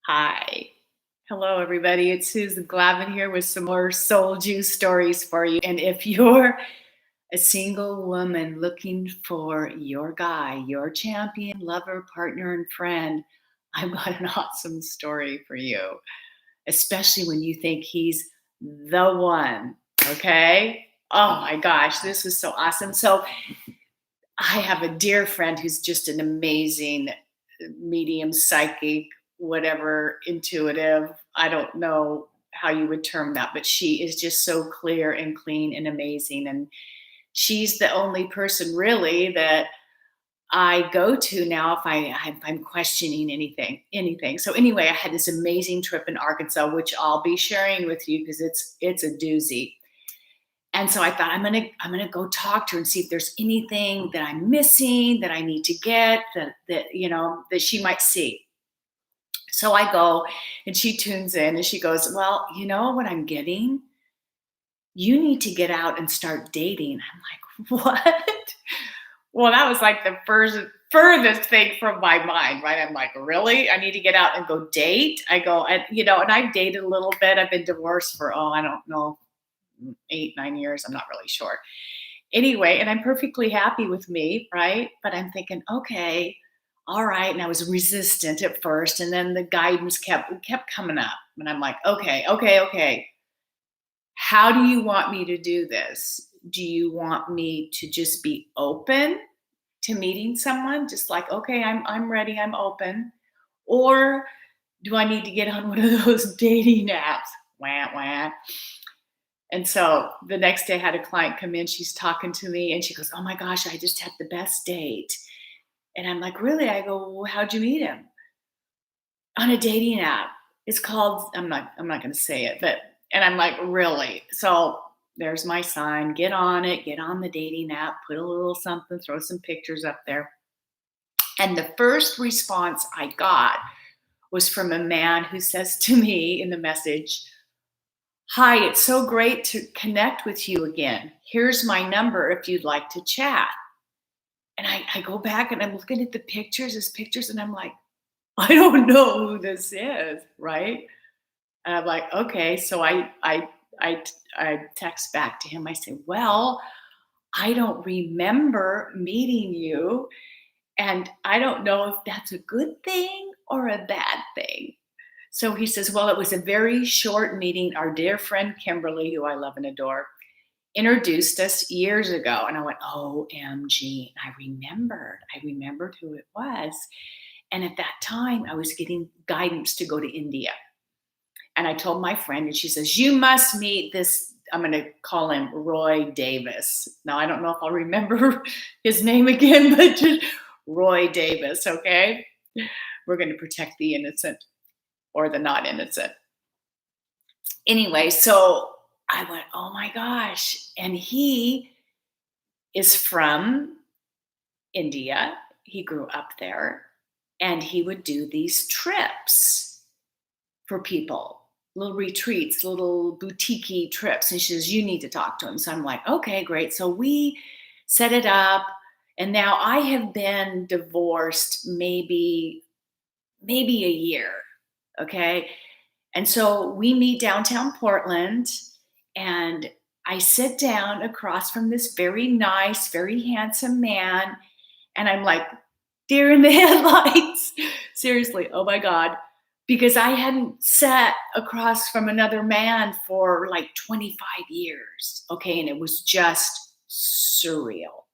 Hi. Hello, everybody. It's Susan Glavin here with some more soul juice stories for you. And if you're a single woman looking for your guy, your champion, lover, partner, and friend, I've got an awesome story for you, especially when you think he's the one. Okay. Oh my gosh, this is so awesome. So, I have a dear friend who's just an amazing medium, psychic, whatever, intuitive. I don't know how you would term that, but she is just so clear and clean and amazing. And she's the only person really that I go to now if I'm questioning anything. So anyway, I had this amazing trip in Arkansas, which I'll be sharing with you because it's a doozy. And so I thought I'm gonna go talk to her and see if there's anything that I'm missing that I need to get that she might see. So I go and she tunes in and she goes, "Well, you know what I'm getting? You need to get out and start dating." I'm like, "What?" Well, that was like the furthest thing from my mind, right? I'm like, "Really? I need to get out and go date?" I go, and I've dated a little bit. I've been divorced for I don't know, 8, 9 years. I'm not really sure. Anyway, and I'm perfectly happy with me, right? But I'm thinking, okay, all right. And I was resistant at first, and then the guidance kept coming up. And I'm like, okay. How do you want me to do this? Do you want me to just be open to meeting someone? Just like, okay, I'm ready, I'm open. Or do I need to get on one of those dating apps? Wah wah. And so the next day I had a client come in, she's talking to me and she goes, "Oh my gosh, I just had the best date." And I'm like, "Really?" I go, "Well, how'd you meet him?" "On a dating app. It's called," I'm not gonna say it, but and I'm like, "Really?" So there's my sign. Get on it, get on the dating app, put a little something, throw some pictures up there. And the first response I got was from a man who says to me in the message, "Hi, it's so great to connect with you again. Here's my number if you'd like to chat." And I go back and I'm looking at his pictures, and I'm like, I don't know who this is, right? And I'm like, okay. So I text back to him. I say, "Well, I don't remember meeting you, and I don't know if that's a good thing or a bad thing." So he says, "Well, it was a very short meeting. Our dear friend Kimberly, who I love and adore, introduced us years ago." And I went, OMG. I remembered who it was. And at that time, I was getting guidance to go to India. And I told my friend, and she says, "You must meet this." I'm going to call him Roy Davis. Now, I don't know if I'll remember his name again, but just Roy Davis, okay? We're going to protect the innocent or the not innocent. Anyway, so I went, "Oh my gosh." And he is from India. He grew up there and he would do these trips for people, little retreats, little boutique trips. And she says, "You need to talk to him." So I'm like, okay, great. So we set it up. And now I have been divorced maybe a year. Okay. And so we meet downtown Portland, and I sit down across from this very nice, very handsome man. And I'm like, deer in the headlights. Seriously, oh my God. Because I hadn't sat across from another man for like 25 years. Okay. And it was just surreal.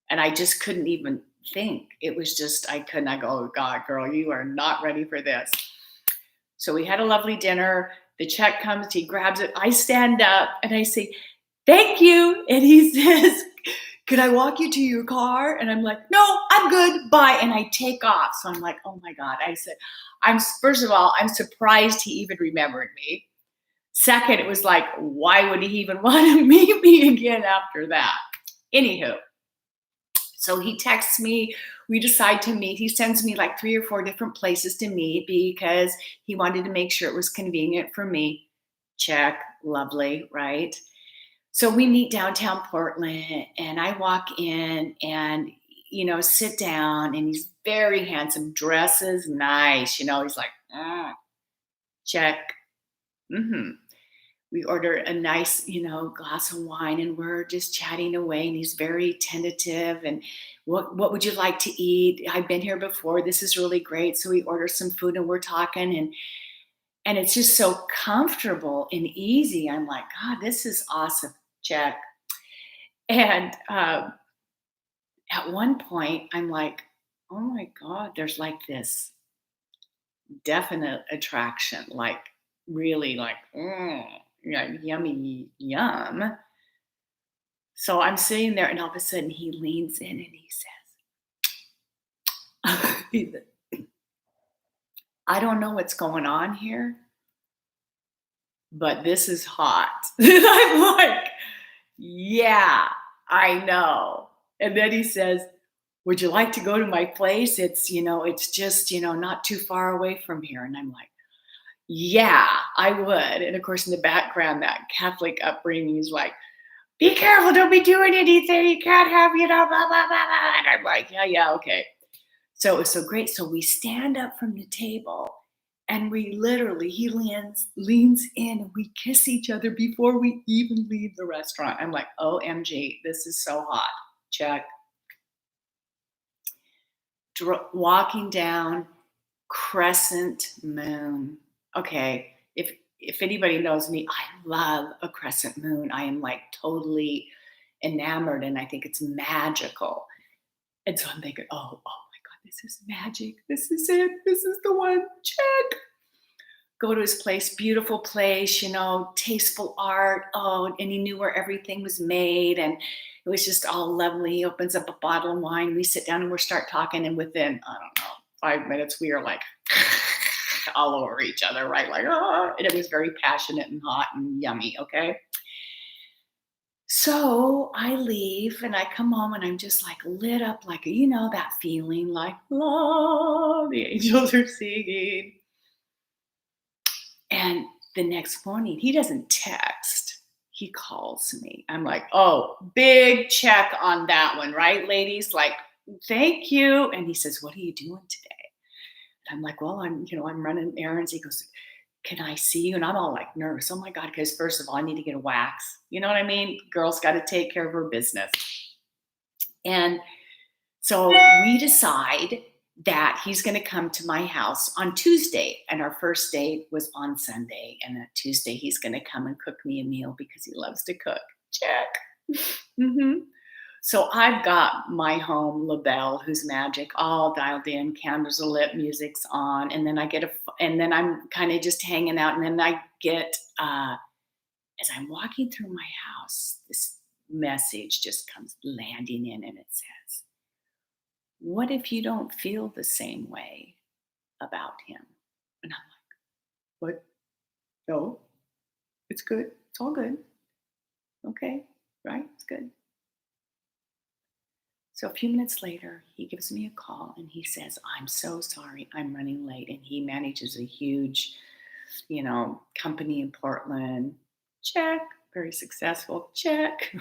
And I just couldn't even think. It was just, I couldn't. I go, "Oh God, girl, you are not ready for this." So we had a lovely dinner. The check comes, he grabs it. I stand up and I say, "Thank you." And he says, "Can I walk you to your car?" And I'm like, "No, I'm good. Bye." And I take off. So I'm like, oh my God. I said, first of all, I'm surprised he even remembered me. Second, it was like, why would he even want to meet me again after that? Anywho, so he texts me. We decide to meet. He sends me like 3 or 4 different places to meet because he wanted to make sure it was convenient for me. Check. Lovely, right? So we meet downtown Portland, and I walk in and sit down, and he's very handsome, dresses nice. He's like check. hmm We order a nice, glass of wine, and we're just chatting away. And he's very tentative. And what would you like to eat? I've been here before. This is really great. So we order some food, and we're talking, and it's just so comfortable and easy. I'm like, God, this is awesome. Check. And at one point, I'm like, oh my God, there's like this definite attraction, like really like, yeah, yummy, yum. So I'm sitting there, and all of a sudden he leans in and he says, I don't know what's going on here, but this is hot. And I'm like, yeah, I know. And then he says, would you like to go to my place? It's just, not too far away from here. And I'm like, yeah, I would. And of course, in the background, that Catholic upbringing is like, be careful, don't be doing anything. You can't have, blah, blah, blah, blah. And I'm like, yeah, yeah, okay. So it was so great. So we stand up from the table, and we literally, he leans in, and we kiss each other before we even leave the restaurant. I'm like, OMG, this is so hot. Check. Walking down crescent moon. Okay, if anybody knows me, I love a crescent moon. I am like totally enamored, and I think it's magical. And so I'm thinking, oh my God, this is magic. This is it. This is the one. Check. Go to his place, beautiful place, tasteful art. Oh, and he knew where everything was made, and it was just all lovely. He opens up a bottle of wine. We sit down and we start talking, and within, I don't know, 5 minutes, we are like all over each other, right? Like, and it was very passionate and hot and yummy. Okay. So I leave and I come home, and I'm just like lit up, like, that feeling like, oh, the angels are singing. And the next morning, he doesn't text. He calls me. I'm like, oh, big check on that one, right, ladies? Like, thank you. And he says, what are you doing today? And I'm like, well, I'm running errands. He goes, can I see you? And I'm all like nervous. Oh my God, because first of all, I need to get a wax. You know what I mean? Girl's got to take care of her business. And so we decide that he's going to come to my house on Tuesday. And our first date was on Sunday. And on Tuesday, he's going to come and cook me a meal because he loves to cook. Check. So I've got my home, LaBelle, who's magic, all dialed in, candles are lit, music's on. And then and then I'm kind of just hanging out. And then I get, as I'm walking through my house, this message just comes landing in, and it says, what if you don't feel the same way about him? And I'm like, what? No, it's good. It's all good. Okay, right? It's good. So a few minutes later, he gives me a call, and he says, I'm so sorry, I'm running late. And he manages a huge, company in Portland. Check. Very successful. Check.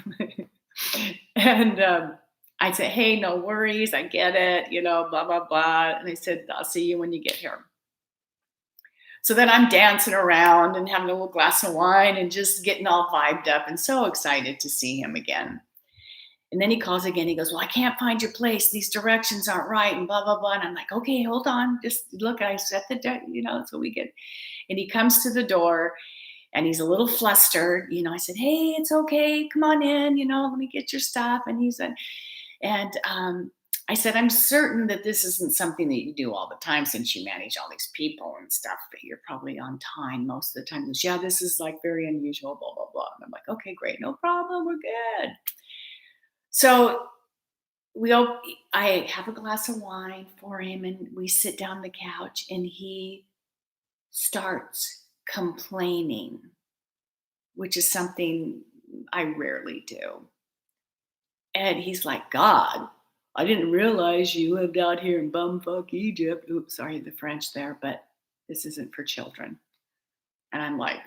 And I said, hey, no worries. I get it, blah, blah, blah. And I said, I'll see you when you get here. So then I'm dancing around and having a little glass of wine and just getting all vibed up and so excited to see him again. And then he calls again. He goes, well, I can't find your place. These directions aren't right, and blah, blah, blah. And I'm like, okay, hold on. Just look, I set the, so we get, and he comes to the door, and he's a little flustered. I said, hey, it's okay. Come on in, let me get your stuff. And he said, and I said, I'm certain that this isn't something that you do all the time since you manage all these people and stuff, but you're probably on time most of the time. He goes, yeah, this is like very unusual, blah, blah, blah. And I'm like, okay, great. No problem. We're good. So I have a glass of wine for him, and we sit down on the couch, and he starts complaining, which is something I rarely do. And he's like, God, I didn't realize you lived out here in bumfuck Egypt. Oops, sorry, the French there, but this isn't for children. And I'm like,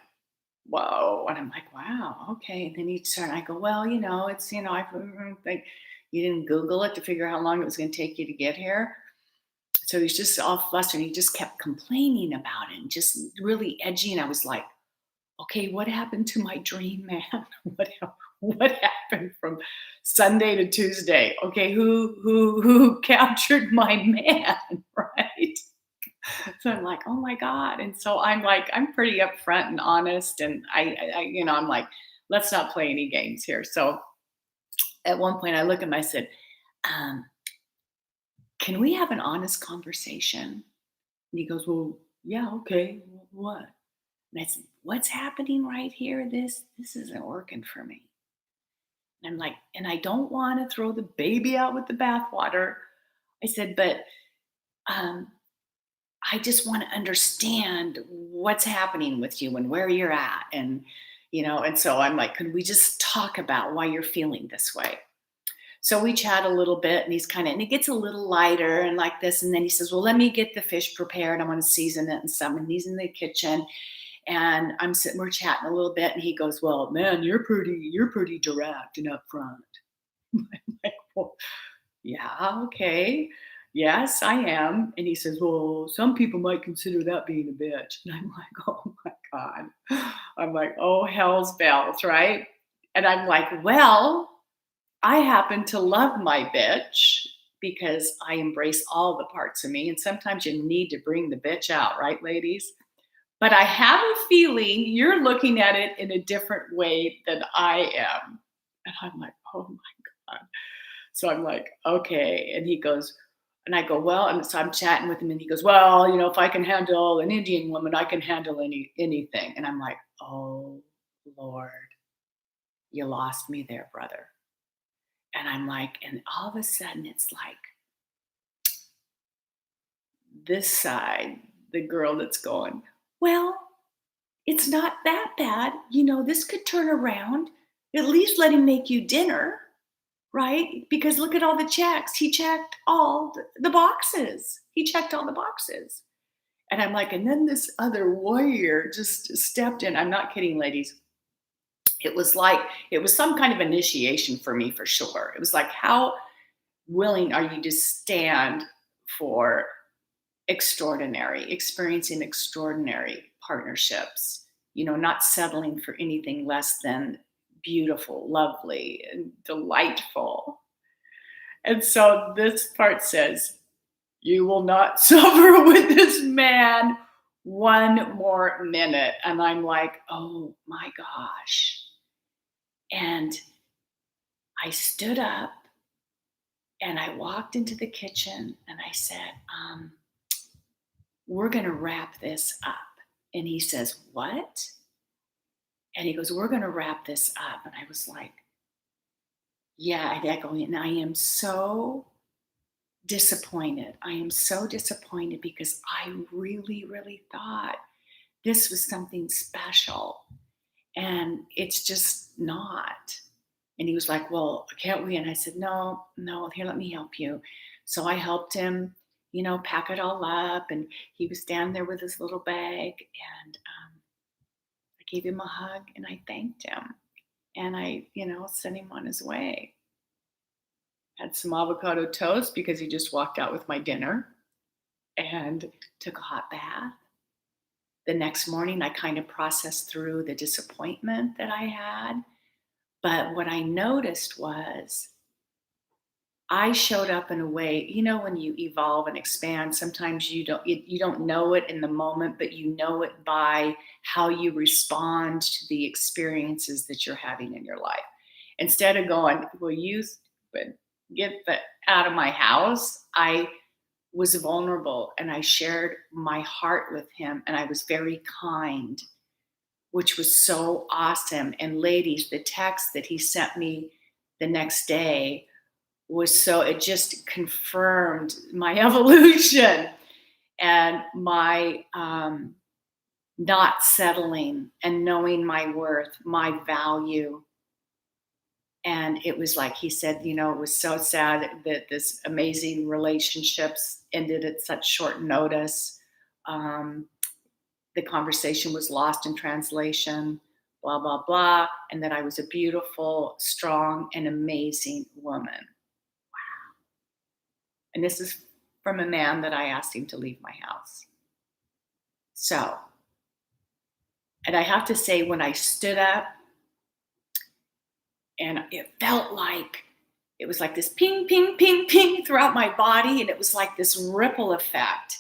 whoa. And I'm like, wow, okay. And then he started, I go, well, it's, I think you didn't Google it to figure out how long it was going to take you to get here. So he's just all flustered. He just kept complaining about it and just really edgy. And I was like, okay, what happened to my dream man? What happened from Sunday to Tuesday? Okay, who captured my man, right? So I'm like, oh my God. And so I'm like, I'm pretty upfront and honest. And I'm like, let's not play any games here. So at one point I look at him, I said, um, can we have an honest conversation? And he goes, well, yeah, okay. What? And I said, what's happening right here? This isn't working for me. And I'm like, and I don't want to throw the baby out with the bathwater. I said, but um, I just want to understand what's happening with you and where you're at. And so I'm like, could we just talk about why you're feeling this way? So we chat a little bit and and it gets a little lighter and like this. And then he says, well, let me get the fish prepared. I want to season it and stuff. And he's in the kitchen and we're chatting a little bit. And he goes, well, man, you're pretty direct and upfront. I'm like, well, yeah, okay. Yes, I am. And he says, well, some people might consider that being a bitch. And I'm like, oh my God. I'm like, oh, hell's bells, right? And I'm like, well, I happen to love my bitch because I embrace all the parts of me. And sometimes you need to bring the bitch out, right, ladies? But I have a feeling you're looking at it in a different way than I am. And I'm like, oh my God. So I'm like, okay. And he goes, and I go, well, and so I'm chatting with him, and he goes, well, if I can handle an Indian woman, I can handle anything. And I'm like, oh Lord, you lost me there, brother. And I'm like, and all of a sudden it's like this side, the girl that's going, well, it's not that bad. This could turn around. At least let him make you dinner, right? Because look at all the checks. He checked all the boxes. He checked all the boxes. And I'm like, and then this other warrior just stepped in. I'm not kidding, ladies. It was some kind of initiation for me for sure. It was like, how willing are you to stand for experiencing extraordinary partnerships, not settling for anything less than beautiful, lovely, and delightful. And so this part says, you will not suffer with this man one more minute. And I'm like, oh my gosh. And I stood up and I walked into the kitchen and I said, we're going to wrap this up. And he says, what? And he goes, we're going to wrap this up. And I was like, yeah. And I go, and I am so disappointed. I am so disappointed because I really, really thought this was something special. And it's just not. And he was like, well, can't we? And I said, no, here, let me help you. So I helped him, pack it all up. And he was down there with his little bag. And I gave him a hug and I thanked him. And I, sent him on his way. Had some avocado toast because he just walked out with my dinner and took a hot bath. The next morning, I kind of processed through the disappointment that I had. But what I noticed was I showed up in a way, when you evolve and expand, sometimes you don't know it in the moment, but you know it by how you respond to the experiences that you're having in your life. Instead of going, well, you get out of my house, I was vulnerable and I shared my heart with him and I was very kind, which was so awesome. And ladies, the text that he sent me the next day it just confirmed my evolution and my not settling and knowing my worth, my value. And it was like he said, it was so sad that this amazing relationships ended at such short notice. The conversation was lost in translation, blah, blah, blah. And that I was a beautiful, strong, and amazing woman. And this is from a man that I asked him to leave my house. So, and I have to say, when I stood up, and it felt like it was like this ping, ping, ping, ping throughout my body. And it was like this ripple effect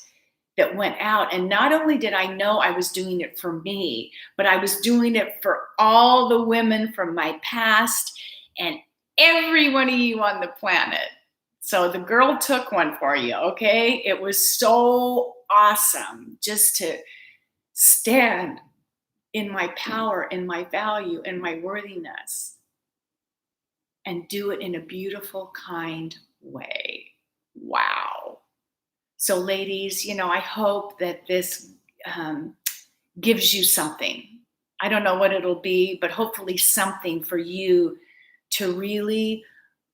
that went out. And not only did I know I was doing it for me, but I was doing it for all the women from my past and every one of you on the planet. So the girl took one for you, okay? It was so awesome just to stand in my power, in my value, in my worthiness, and do it in a beautiful, kind way. Wow. So, ladies, I hope that this gives you something. I don't know what it'll be, but hopefully something for you to really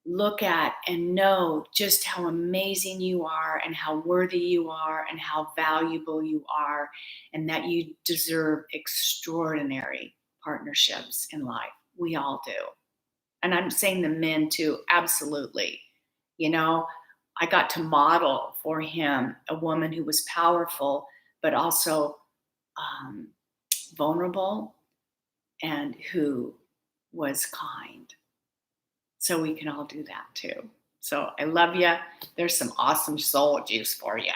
look at and know just how amazing you are and how worthy you are and how valuable you are, and that you deserve extraordinary partnerships in life. We all do. And I'm saying the men too, absolutely. You know, I got to model for him a woman who was powerful, but also um, vulnerable and who was kind. So we can all do that too. So I love you. There's some awesome soul juice for you.